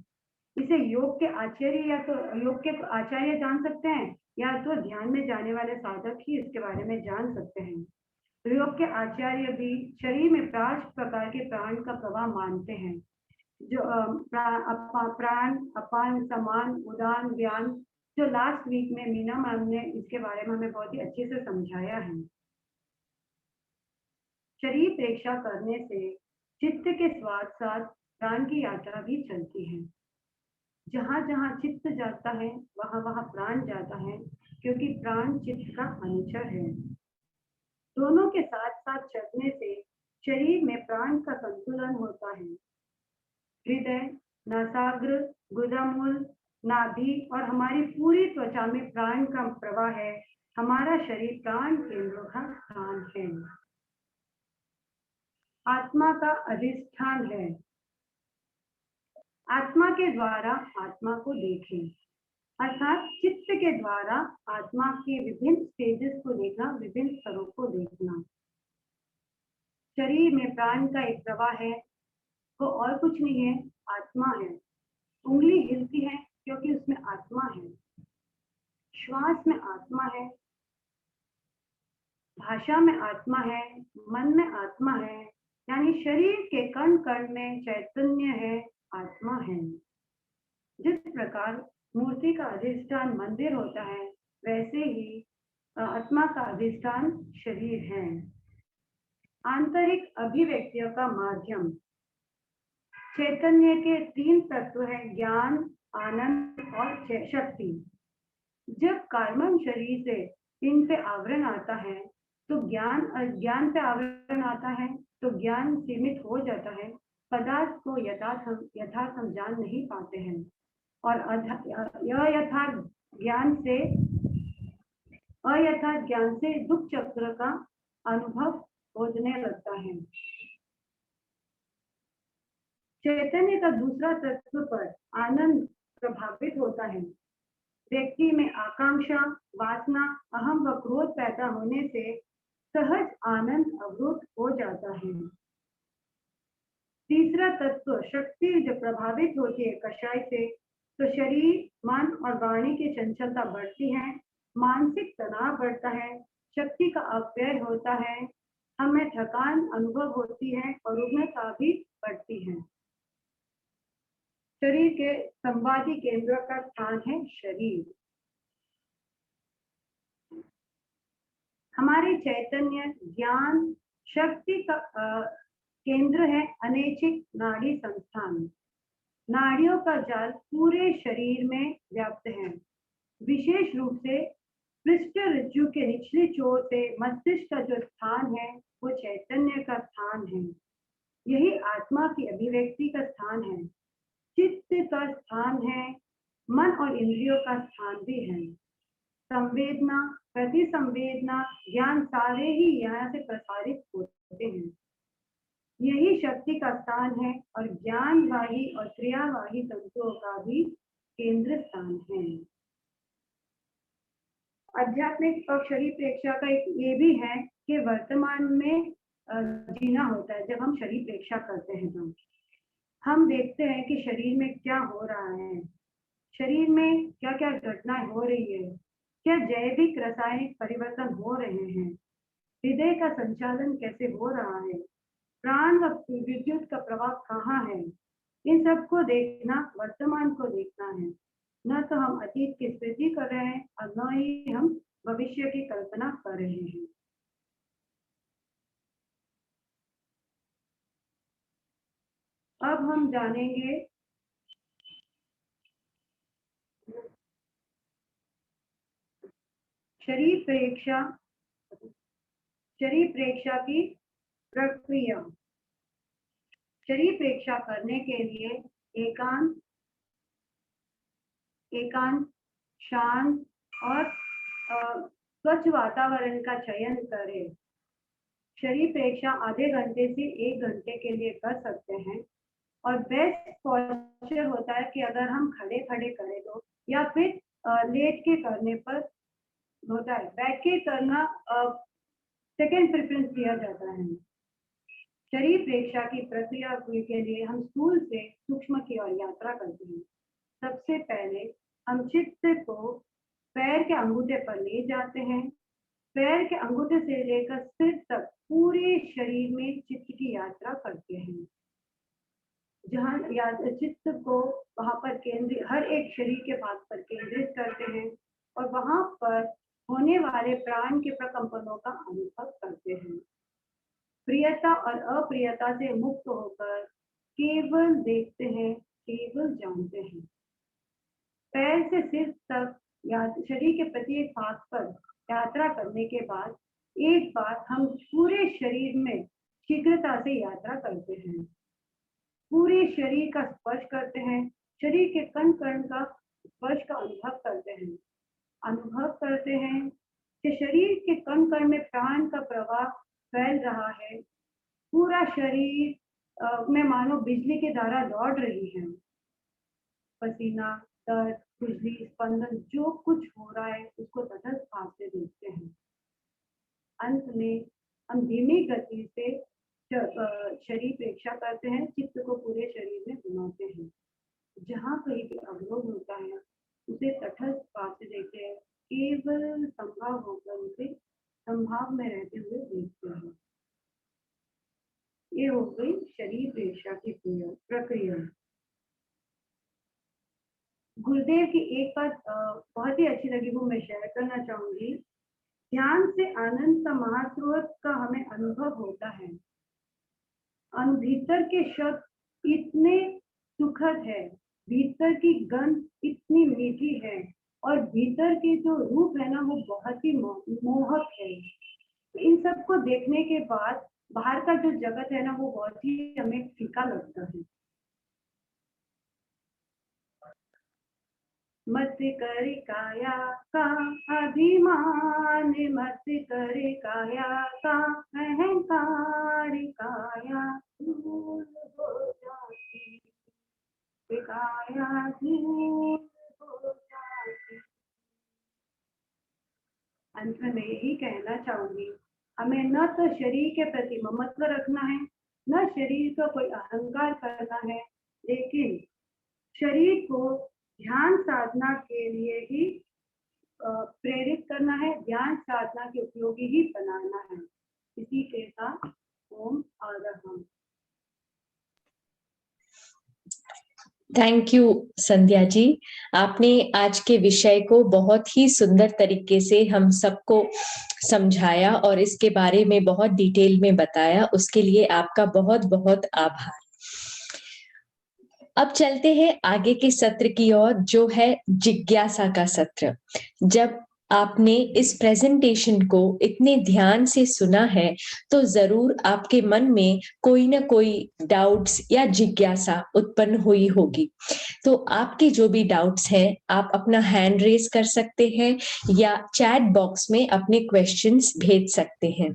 Speaker 3: इसे योग के आचार्य या तो योग के आचार्य जान सकते हैं, या तो ध्यान में जाने वाले साधक ही इसके बारे में जान सकते हैं। योग के आचार्य भी शरीर में 5 प्रकार के प्राण का प्रवाह मानते हैं, जो प्राण, अपान, समान, उदान, व्यान, जो लास्ट वीक में मीना मैम ने इसके बारे में हमें बहुत ही अच्छे से समझाया है। शरीर प्रेक्षा करने से चित्त के साथ साथ प्राण की यात्रा भी चलती है। जहां जहां चित्त जाता है वहां वहां प्राण जाता है, क्योंकि प्राण चित्त का अनुचर है। दोनों के साथ साथ चलने से शरीर में प्राण का संतुलन होता है। हृदय, नासाग्र, गुदामूल, नाभि और हमारी पूरी त्वचा में प्राण का प्रवाह है। हमारा शरीर प्राण केंद्र का स्थान है। आत्मा का अधिष्ठान है। आत्मा के द्वारा आत्मा को देखें, अर्थात चित्त के द्वारा आत्मा के विभिन्न स्टेजेस को देखना, विभिन्न स्तरों को देखना। शरीर में प्राण का एक प्रवाह है, वो और कुछ नहीं है, आत्मा है। उंगली हिलती है क्योंकि उसमें आत्मा है। श्वास में आत्मा है, भाषा में आत्मा है, मन में आत्मा है, यानी शरीर के कण कण में चैतन्य है, आत्मा है। जिस प्रकार मूर्ति का अधिष्ठान मंदिर होता है, वैसे ही आत्मा का अधिष्ठान शरीर है। आंतरिक अभिव्यक्तियों का माध्यम। चैतन्य के 3 तत्व हैं, ज्ञान, आनंद और शक्ति। जब कार्बन शरीर से इन पे आवरण आता है तो ज्ञान पे आवरण आता है, तो ज्ञान सीमित हो जाता है, पदार्थ को यथार्थ हम जान नहीं पाते हैं, और अयथार्थ ज्ञान से दुख चक्र का अनुभव होने लगता है। चैतन्य का दूसरा तत्व पर आनंद प्रभावित होता है। व्यक्ति में आकांक्षा, वासना, अहम व क्रोध पैदा होने से सहज आनंद अवरुद्ध हो जाता है। तीसरा तत्व शक्ति जब प्रभावित होती है कषाय से, तो शरीर, मन और वाणी की चंचलता बढ़ती है, मानसिक तनाव बढ़ता है, शक्ति का अपव्यय होता है, हमें थकान अनुभव होती है और उग्रता भी बढ़ती है। शरीर के संवादी केंद्र का स्थान है शरीर। हमारे चैतन्य, ज्ञान, शक्ति का केंद्र है अनैच्छिक नाड़ी संस्थान। नाड़ियों का जाल पूरे शरीर में व्याप्त है। विशेष रूप से पृष्ठ ऋजु के निचली चोर से मस्तिष्क का जो स्थान है वो चैतन्य का स्थान है। यही आत्मा की अभिव्यक्ति का स्थान है, चित्त का स्थान है, मन और इंद्रियों का स्थान भी है। संवेदना, प्रतिसंवेदना, ज्ञान सारे ही यहाँ से प्रसारित होते हैं। यही शक्ति का स्थान है और ज्ञानवाही और क्रियावाही तंतुओं का भी केंद्र स्थान है। आध्यात्मिक और शरीर प्रेक्षा का एक ये भी है कि वर्तमान में जीना होता है। जब हम शरीर प्रेक्षा करते हैं तो हम देखते हैं कि शरीर में क्या हो रहा है, शरीर में क्या क्या घटनाएं हो रही है, क्या जैविक रासायनिक परिवर्तन हो रहे हैं, हृदय का संचालन कैसे हो रहा है, प्राण व विद्युत का प्रभाव कहाँ है। इन सबको देखना वर्तमान को देखना है, न तो हम अतीत की स्मृति कर रहे हैं और न ही हम भविष्य की कल्पना कर रहे हैं। अब हम जानेंगे शरीर प्रेक्षा की प्रक्रिया। शरीर प्रेक्षा करने के लिए एकांत, शांत और स्वच्छ वातावरण का चयन करें। शरीर प्रेक्षा आधे घंटे से 1 घंटे के लिए कर सकते हैं और बेस्ट पोस्चर होता है कि अगर हम खड़े करें तो, या फिर लेट के करने पर होता है। बैठ के करना सेकेंड प्रेफरेंस दिया जाता है। शरीर प्रेक्षा की प्रक्रिया के लिए हम स्थूल से सूक्ष्म की ओर यात्रा करते हैं। सबसे पहले हम चित्त को पैर के अंगूठे पर ले जाते हैं। पैर के अंगूठे से लेकर सिर तक पूरे शरीर में चित्त की यात्रा करते हैं। जहाँ चित्त को वहां पर केंद्रित, हर एक शरीर के भाग पर केंद्रित करते हैं और वहां पर होने वाले प्राण के प्रकंपनों का अनुभव करते हैं। प्रियता और अप्रियता से मुक्त होकर केवल देखते हैं, केवल जानते हैं। पैर से सिर तक या शरीर के प्रत्येक भाग पर यात्रा करने के बाद एक बार हम पूरे शरीर में शीघ्रता से यात्रा करते हैं। पूरे शरीर का स्पर्श करते हैं, शरीर के कण कण का स्पर्श का अनुभव करते हैं कि शरीर के कण कण में प्राण का प्रवाह फैल रहा है। पूरा शरीर में मानो बिजली की धारा दौड़ रही है। पसीना, दर्द, खुजली, स्पंदन, जो कुछ हो रहा है उसको तटस्थ भाव से देखते हैं। अंत में हम धीमी गति से शरीर प्रेक्षा करते हैं, चित्त को पूरे शरीर में घुमाते हैं। जहाँ कहीं भी अवरोध होता है उसे तटस्थ भाव से देखते हैं, केवल संभाव होकर उसे संभाव में रहते हुए देखते हैं। ये हो गई शरीर प्रेक्षा की प्रक्रिया। गुरुदेव की एक बात बहुत ही अच्छी लगी, वो मैं शेयर करना चाहूंगी। ध्यान से आनंद का महास्रोत का हमें अनुभव होता है। भीतर के शब्द इतने सुखद है, भीतर की गंध इतनी मीठी है और भीतर के जो रूप है ना वो बहुत ही मोहक है। इन सब को देखने के बाद बाहर का जो जगत है ना, वो बहुत ही हमें फीका लगता है। मत कर काया का अभिमान, मत कर काया का अहंकार, काया धूल हो जाती, काया धूल हो जाती। अंत में मैं यही कहना चाहूंगी, हमें न तो शरीर के प्रति ममत्व रखना है, न शरीर का कोई अहंकार करना है, लेकिन शरीर को ध्यान साधना के लिए ही प्रेरित करना है, ध्यान साधना के उपयोगी ही बनाना है। इसी के साथ ओम आरहम।
Speaker 1: थैंक यू संध्या जी, आपने आज के विषय को बहुत ही सुंदर तरीके से हम सबको समझाया और इसके बारे में बहुत डिटेल में बताया, उसके लिए आपका बहुत बहुत आभार। अब चलते हैं आगे के सत्र की ओर, जो है जिज्ञासा का सत्र। जब आपने इस प्रेजेंटेशन को इतने ध्यान से सुना है तो जरूर आपके मन में कोई ना कोई डाउट्स या जिज्ञासा उत्पन्न हुई होगी। तो आपके जो भी डाउट्स हैं, आप अपना हैंड रेज कर सकते हैं या चैट बॉक्स में अपने क्वेश्चंस भेज सकते हैं।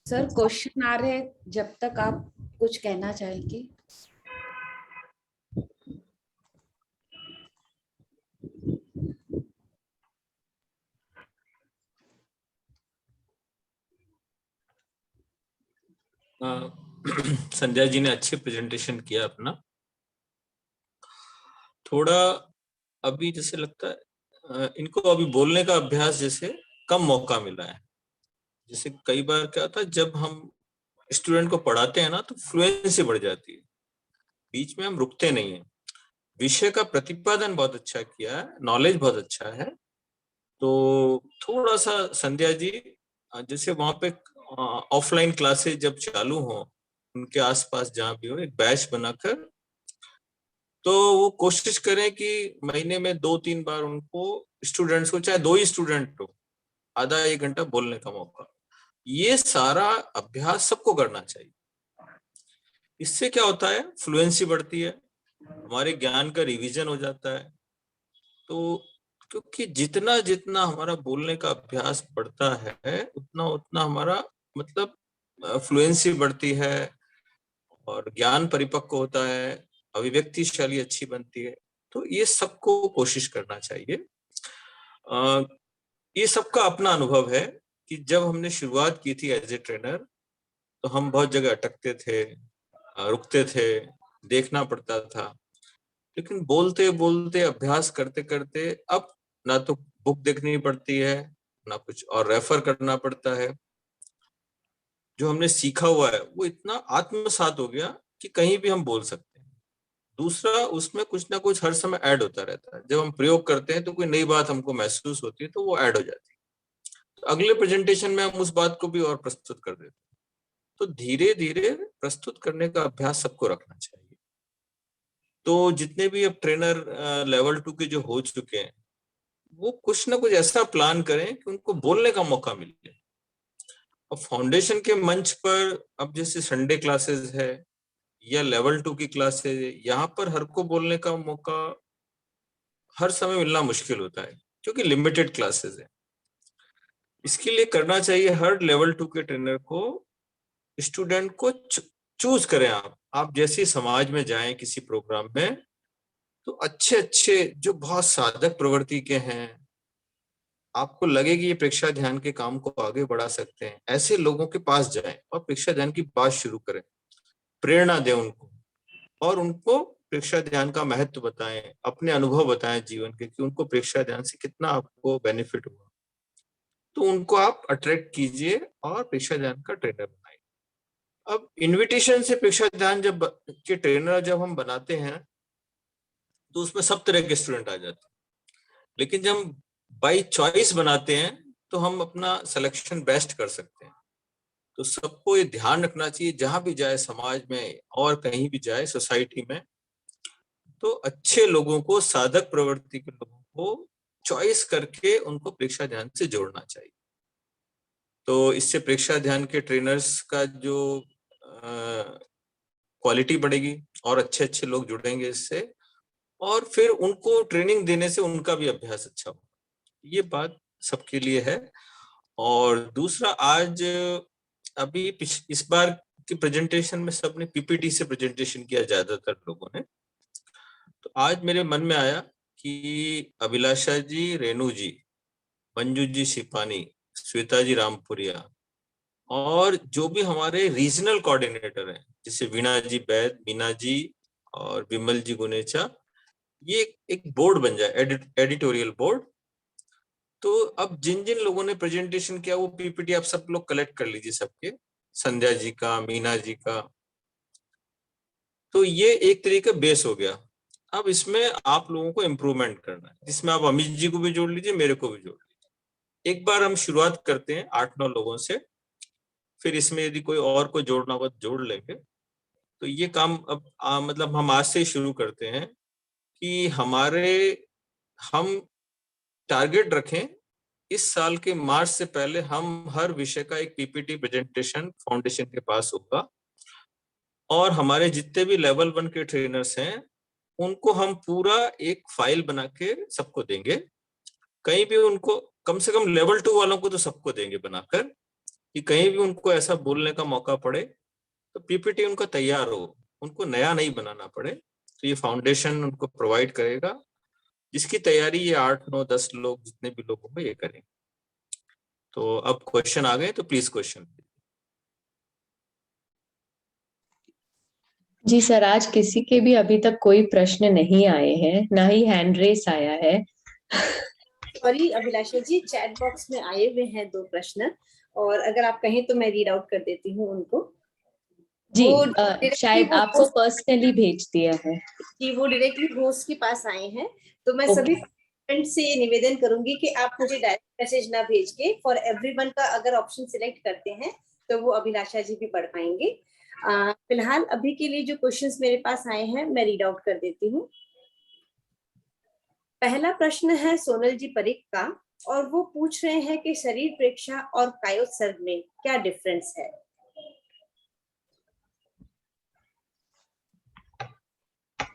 Speaker 4: सर क्वेश्चन आ रहे हैं, जब तक आप कुछ कहना चाहेंगे।
Speaker 2: संध्या जी ने अच्छे प्रेजेंटेशन किया अपना। थोड़ा अभी जैसे लगता है इनको अभी बोलने का अभ्यास जैसे कम मौका मिला है। जैसे कई बार क्या होता है, जब हम स्टूडेंट को पढ़ाते हैं ना तो फ्लुएंसी बढ़ जाती है, बीच में हम रुकते नहीं है। विषय का प्रतिपादन बहुत अच्छा किया है, नॉलेज बहुत अच्छा है। तो थोड़ा सा संध्या जी जैसे वहां पे ऑफलाइन क्लासेस जब चालू हो, उनके आसपास जहां भी हो एक बैच बनाकर, तो वो कोशिश करें कि महीने में 2-3 बार उनको स्टूडेंट्स को, चाहे 2 ही स्टूडेंट हो, आधा 1 घंटा बोलने का मौका। ये सारा अभ्यास सबको करना चाहिए। इससे क्या होता है, फ्लुएंसी बढ़ती है, हमारे ज्ञान का रिवीजन हो जाता है। तो क्योंकि जितना जितना हमारा बोलने का अभ्यास बढ़ता है, उतना उतना हमारा मतलब फ्लुएंसी बढ़ती है और ज्ञान परिपक्व होता है, अभिव्यक्ति शैली अच्छी बनती है। तो ये सबको कोशिश करना चाहिए। ये सबका अपना अनुभव है कि जब हमने शुरुआत की थी एज ए ट्रेनर, तो हम बहुत जगह अटकते थे, रुकते थे, देखना पड़ता था। लेकिन बोलते बोलते अभ्यास करते करते अब ना तो बुक देखनी पड़ती है, ना कुछ और रेफर करना पड़ता है। जो हमने सीखा हुआ है वो इतना आत्मसात हो गया कि कहीं भी हम बोल सकते हैं। दूसरा, उसमें कुछ ना कुछ हर समय ऐड होता रहता है। जब हम प्रयोग करते हैं तो कोई नई बात हमको महसूस होती है तो वो ऐड हो जाती है, तो अगले प्रेजेंटेशन में हम उस बात को भी और प्रस्तुत कर देते हैं। तो धीरे धीरे प्रस्तुत करने का अभ्यास सबको रखना चाहिए। तो जितने भी अब ट्रेनर लेवल 2 के जो हो चुके हैं, वो कुछ ना कुछ ऐसा प्लान करें कि उनको बोलने का मौका मिले। अब फाउंडेशन के मंच पर अब जैसे संडे क्लासेस है या लेवल 2 की क्लासेस है, यहाँ पर हर को बोलने का मौका हर समय मिलना मुश्किल होता है क्योंकि लिमिटेड क्लासेस है। इसके लिए करना चाहिए, हर लेवल 2 के ट्रेनर को स्टूडेंट को चूज करें। आप जैसे समाज में जाएं किसी प्रोग्राम में, तो अच्छे अच्छे जो बहुत साधक प्रवृत्ति के हैं, आपको लगे कि ये प्रेक्षा ध्यान के काम को आगे बढ़ा सकते हैं, ऐसे लोगों के पास जाएं और प्रेक्षा ध्यान की बात शुरू करें, प्रेरणा दें उनको और उनको प्रेक्षा ध्यान का महत्व बताएं, अपने अनुभव बताएं जीवन के कि उनको प्रेक्षा ध्यान से कितना आपको बेनिफिट हुआ। तो उनको आप अट्रैक्ट कीजिए और प्रेक्षा ध्यान का ट्रेनर बनाइए। अब इनविटेशन से प्रेक्षा ध्यान के ट्रेनर जब हम बनाते हैं तो उसमें सब तरह के स्टूडेंट आ जाते हैं, लेकिन जब हम बाई चॉइस बनाते हैं तो हम अपना सिलेक्शन बेस्ट कर सकते हैं। तो सबको ये ध्यान रखना चाहिए, जहां भी जाए समाज में और कहीं भी जाए सोसाइटी में, तो अच्छे लोगों को, साधक प्रवृत्ति के लोगों को चॉइस करके उनको प्रेक्षा ध्यान से जोड़ना चाहिए। तो इससे प्रेक्षा ध्यान के ट्रेनर्स का जो क्वालिटी बढ़ेगी और अच्छे अच्छे लोग जुड़ेंगे इससे, और फिर उनको ट्रेनिंग देने से उनका भी अभ्यास अच्छा होगा। ये बात सबके लिए है। और दूसरा, आज अभी इस बार की प्रेजेंटेशन में सबने पीपीटी से प्रेजेंटेशन किया ज्यादातर लोगों ने। तो आज मेरे मन में आया कि अभिलाषा जी, रेणु जी, मंजू जी शिपानी, श्वेता जी रामपुरिया, और जो भी हमारे रीजनल कोऑर्डिनेटर हैं जैसे वीणा जी बैद, मीना जी और विमल जी गुनेचा, ये एक बोर्ड बन जाए, एडिटोरियल बोर्ड। तो अब जिन जिन लोगों ने प्रेजेंटेशन किया वो पीपीटी आप सब लोग कलेक्ट कर लीजिए, सबके, संध्या जी का, मीना जी का। तो ये एक तरीके का बेस हो गया। अब इसमें आप लोगों को इम्प्रूवमेंट करना है, जिसमें आप अमित जी को भी जोड़ लीजिए, मेरे को भी जोड़ लीजिए। एक बार हम शुरुआत करते हैं 8-9 लोगों से, फिर इसमें यदि कोई और को जोड़ना होगा तो जोड़ लेंगे। तो ये काम अब मतलब हम आज से ही शुरू करते हैं कि हम टारगेट रखें इस साल के मार्च से पहले हम हर विषय का एक पीपीटी प्रेजेंटेशन फाउंडेशन के पास होगा, और हमारे जितने भी लेवल 1 के ट्रेनर्स हैं उनको हम पूरा एक फाइल बना के सबको देंगे। कहीं भी उनको, कम से कम लेवल 2 वालों को तो सबको देंगे बनाकर, कि कहीं भी उनको ऐसा बोलने का मौका पड़े तो पीपीटी उनका तैयार हो, उनको नया नहीं बनाना पड़े। तो ये फाउंडेशन उनको प्रोवाइड करेगा, जिसकी तैयारी ये 8-9-10 लोग, जितने भी लोग होंगे, ये करेंगे। तो अब क्वेश्चन आ गए, तो प्लीज क्वेश्चन।
Speaker 1: जी सर, आज किसी के भी अभी तक कोई प्रश्न नहीं आए हैं, ना ही हैंड रेस आया है।
Speaker 5: सॉरी अभिलाषा जी, चैट बॉक्स में आए हुए हैं 2 प्रश्न, और अगर आप कहें तो मैं रीड आउट कर देती हूँ उनको।
Speaker 1: जी, शायद आपको पर्सनली भेज दिया है
Speaker 5: कि वो डायरेक्टली होस्ट के पास आए हैं। तो मैं सभी फ्रेंड्स से ये निवेदन करूंगी कि आप मुझे डायरेक्ट मैसेज ना भेज के फॉर एवरीवन का अगर ऑप्शन सिलेक्ट करते हैं तो वो अभिलाषा जी भी पढ़ पाएंगे। फिलहाल अभी के लिए जो क्वेश्चंस मेरे पास आए हैं मैं रीड आउट कर देती हूँ। पहला प्रश्न है सोनल जी परिक का, और वो पूछ रहे हैं कि शरीर प्रेक्षा और कायोत्सर्ग में क्या डिफरेंस है।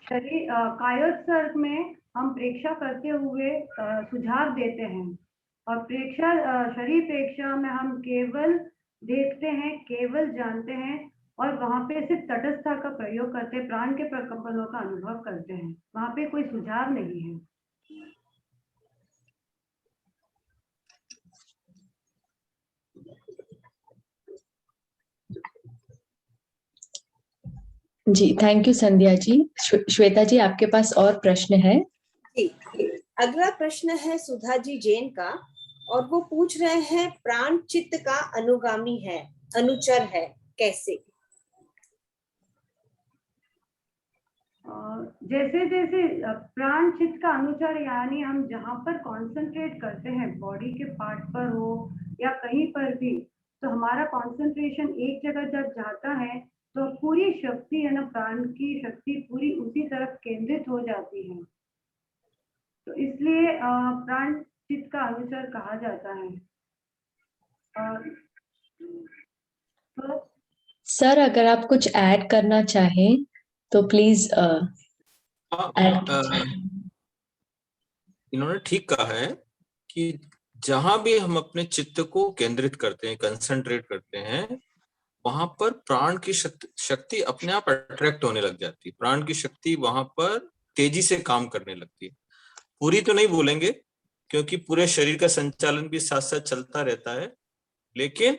Speaker 3: शरीर कायोत्सर्ग में हम प्रेक्षा करते हुए सुझाव देते हैं, और शरीर प्रेक्षा में हम केवल देखते हैं, केवल जानते हैं, और वहां पे सिर्फ तटस्थता का प्रयोग करते हैं, प्राण के प्रकंपनों का अनुभव करते हैं, वहां पे कोई सुझाव नहीं है।
Speaker 1: जी, थैंक यू संध्या जी। श्वेता जी, आपके पास और प्रश्न है?
Speaker 5: जी, अगला प्रश्न है सुधा जी जैन का, और वो पूछ रहे हैं प्राण चित्त का अनुगामी है, अनुचर है, कैसे?
Speaker 3: जैसे जैसे प्राण चित्त का अनुचर, यानी हम जहाँ पर कंसंट्रेट करते हैं, बॉडी के पार्ट पर हो या कहीं पर भी, तो हमारा कंसंट्रेशन एक जगह जब जाता है तो पूरी शक्ति है ना, प्राण की शक्ति पूरी उसी तरफ केंद्रित हो जाती है। तो इसलिए प्राण चित्त का अनुचर कहा जाता है। तो
Speaker 1: सर, अगर आप कुछ ऐड करना चाहें तो प्लीज ऐड।
Speaker 2: इन्होंने ठीक कहा है कि जहां भी हम अपने चित्त को केंद्रित करते हैं, कंसंट्रेट करते हैं, वहां पर प्राण की शक्ति अपने आप अट्रैक्ट होने लग जाती है। प्राण की शक्ति वहां पर तेजी से काम करने लगती है। पूरी तो नहीं बोलेंगे क्योंकि पूरे शरीर का संचालन भी साथ साथ चलता रहता है, लेकिन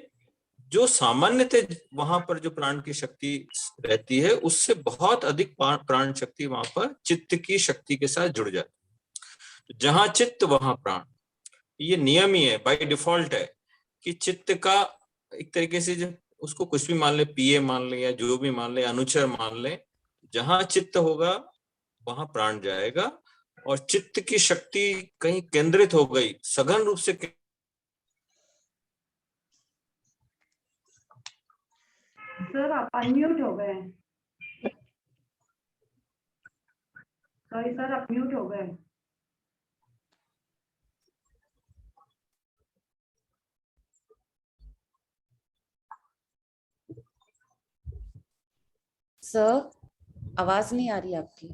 Speaker 2: जो सामान्यतः वहां पर जो प्राण की शक्ति रहती है उससे बहुत अधिक प्राण शक्ति वहां पर चित्त की शक्ति के साथ जुड़ जाती है। जहां चित्त वहां प्राण। ये नियम ही है, बाय डिफॉल्ट है कि चित्त का एक तरीके से जो उसको कुछ भी मान ले, पीए मान ले या जो भी मान ले, अनुचर मान ले, जहां चित्त होगा वहां प्राण जाएगा। और चित्त की शक्ति कहीं केंद्रित हो गई, सघन रूप से
Speaker 3: सर आप अनम्यूट हो गए। सॉरी सर, आप म्यूट हो गए।
Speaker 4: सर आवाज नहीं आ रही आपकी।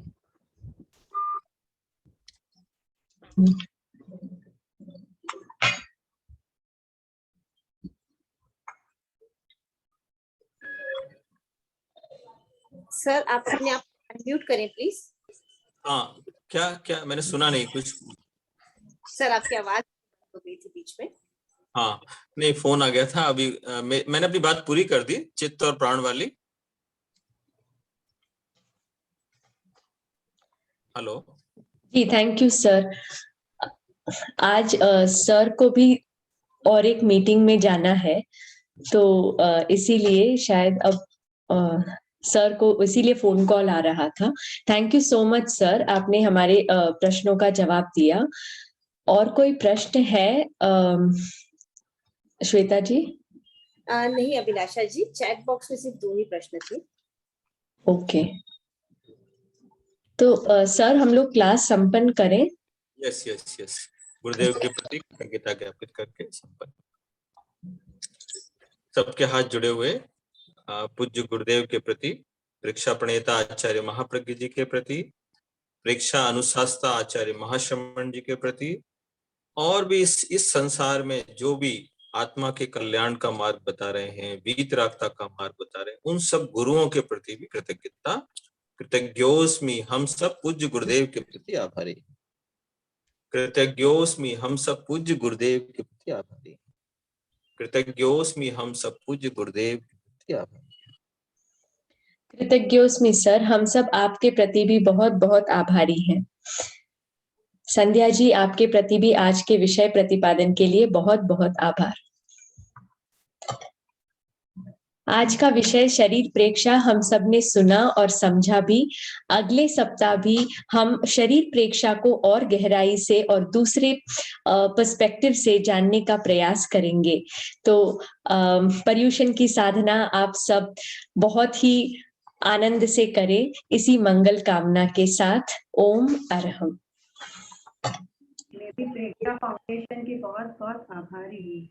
Speaker 5: सर आप अपने आप अनम्यूट करें प्लीज।
Speaker 2: हाँ, क्या क्या मैंने सुना नहीं कुछ।
Speaker 5: सर आपकी आवाज हो गई थी बीच में।
Speaker 2: हाँ, नहीं फोन आ गया था अभी। मैंने अपनी बात पूरी कर दी चित्त और प्राण वाली। हेलो
Speaker 1: जी, थैंक यू सर। आज सर को भी और एक मीटिंग में जाना है, तो इसीलिए शायद अब सर को इसीलिए फोन कॉल आ रहा था। Thank you so much sir, आपने हमारे प्रश्नों का जवाब दिया। और कोई प्रश्न है श्वेता जी?
Speaker 5: नहीं अभिलाषा जी, चैट बॉक्स में सिर्फ 2 ही प्रश्न थे।
Speaker 1: ओके, तो सर हम लोग क्लास संपन्न करें।
Speaker 2: यस यस यस, गुरुदेव के प्रति कृतज्ञता ज्ञापित करके संपन्न। सबके हाथ जुड़े हुए पूज्य गुरुदेव के प्रति, परीक्षा प्रणेता आचार्य महाप्रज्ञ जी के प्रति, परीक्षा अनुशास्ता आचार्य महाश्रमण जी के प्रति, और भी इस संसार में जो भी आत्मा के कल्याण का मार्ग बता रहे हैं, वीतरागता का मार्ग बता रहे हैं, उन सब गुरुओं के प्रति भी कृतज्ञता। कृतज्ञोस्मि, हम सब पूज्य गुरुदेव के प्रति आभारी। कृतज्ञोस्मि, हम सब पूज्य गुरुदेव के प्रति आभारी। कृतज्ञोस्मि, हम सब पूज्य गुरुदेव के प्रति आभारी।
Speaker 1: कृतज्ञोस्मि सर, हम सब आपके प्रति भी बहुत बहुत आभारी हैं। संध्या जी, आपके प्रति भी आज के विषय प्रतिपादन के लिए बहुत बहुत आभार। आज का विषय शरीर प्रेक्षा हम सब ने सुना और समझा भी। अगले सप्ताह भी हम शरीर प्रेक्षा को और गहराई से और दूसरे पर्सपेक्टिव से जानने का प्रयास करेंगे। तो पर्युषण की साधना आप सब बहुत ही आनंद से करें, इसी मंगल कामना के साथ। ओम अरहम।
Speaker 3: मैं भी प्रेक्षा फाउंडेशन की बहुत बहुत आभारी हूँ।